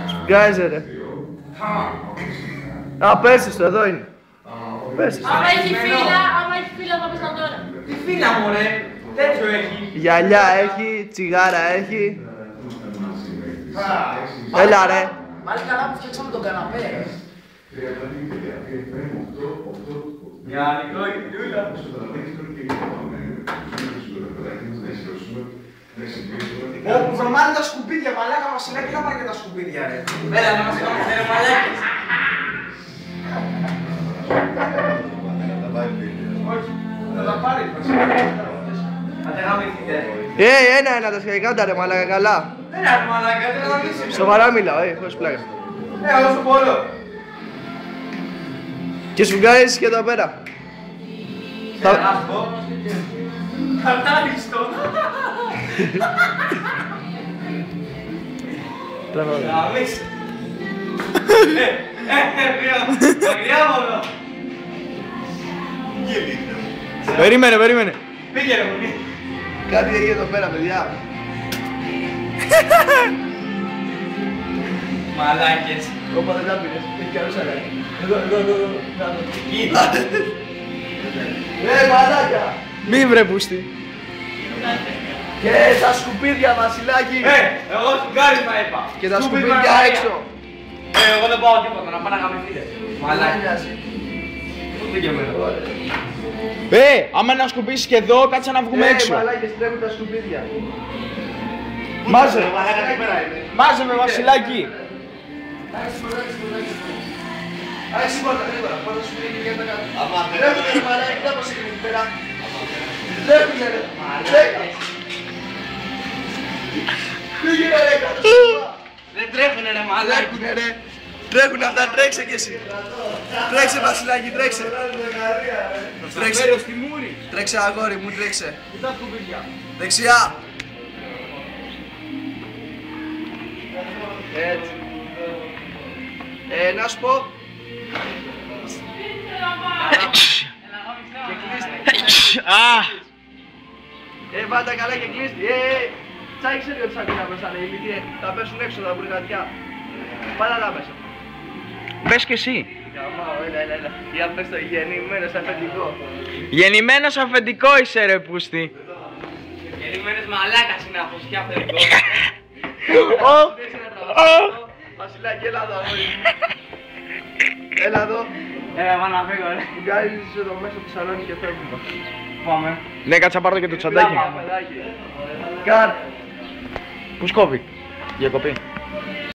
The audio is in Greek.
Σφουγγάζε ρε. Α, πες το, εδώ είναι. Πες το. Άμα έχει φύλλα θα πες τώρα. Τι φύλλα μου ρε, τέτοιο έχει. Γυαλιά έχει, τσιγάρα έχει. Έλα ρε. Πάλι καλά που φτιάξαμε τον καναπέ. Μια μικρό ιδιούλα. Όπου βρωμάνε τα σκουπίδια, μαλάκα μας είναι και να πάνε και τα σκουπίδια ρε. Έλα να μας κάνουμε ρε μαλάκες. Όχι, θα τα πάρει. Αν δεν γαμηθείτε. Ένα τα σκαϊκάτα ρε μαλάκα, καλά. Δεν είναι μαλάκα, δεν γαμηθείτε. Σοβαρά μιλάω, χωρίς πλάκα. Όσο μπορώ. Και σφουγγάζεις και εδώ πέρα. Να σου πω. Κατάληστο. Γαμίστε. Μακριά μόνο. Περίμενε. Πήγαινε μου. Κάτι έγινε εδώ πέρα, παιδιά. Μαλάκες. Όπα δεν τα πήρες, έχει κι άλλος αέρα. Εδώ. Κοίτα. Μαλάκα. Μη βρε πούστη. Και τα σκουπίδια Βασιλάκη. Εγώ σφουγγάρισμα είπα. Και τα σκουπίδια έξω. Εγώ δεν πάω τίποτα, να πάω να γαμηθείτε. Μαλάκες. Ούτε και εμένα. Άμα να σκουπίσεις και εδώ, κάτσε να βγούμε έξω. Μαλάκες, τρέχουν τα σκουπίδια. Μάζε, μαλάκα τι πέρα είναι. Μάζευε, Βασιλάκη. Άχι σηκώτα, γρήγορα, πάω τα σκουπίδια και τα κάτω. Τρέχουνε ρε μαλάκες, κοίτα πως είναι εκεί πέρα. Τρέχουνε ρε, τρέχουνε. Πήγαινε ρε, κάτω σκουπίδια. Δεν τρέχουνε ρε μαλάκες. Τρέχουνε ρε. Τρέχουνε αυτά, τρέξε κι εσύ. Τρέξε Βασιλάκη, τρέξε. Τρέξε. Τρέξε αγόρι μου, τρέξε. Δεξιά. Έτσι. Να σου πω. Και κλείστη. Βάλτε καλά και κλείστη. Τσάκισε λίγο τις σακούνα μέσα, θα πέσουν έξω, θα βρουν γατιά. Πάρα να μέσα. Πες και εσύ. Έλα. Για πες το γεννημένος αφεντικό. Γεννημένος αφεντικό είσαι ρε πούστη. Γεννημένος μαλάκας είναι αυτός και αφεντικό. Βασιλάκη, έλα εδώ. Έλα εδώ. Πάω να φύγω ρε. Βγάζεις εδώ μέσα από τη σαλόνι και φεύγουμε. Πάμε. Ναι, κάτσε να πάρω και το τσαντάκι. Κάρ. Πού σκόβει. Διακοπή.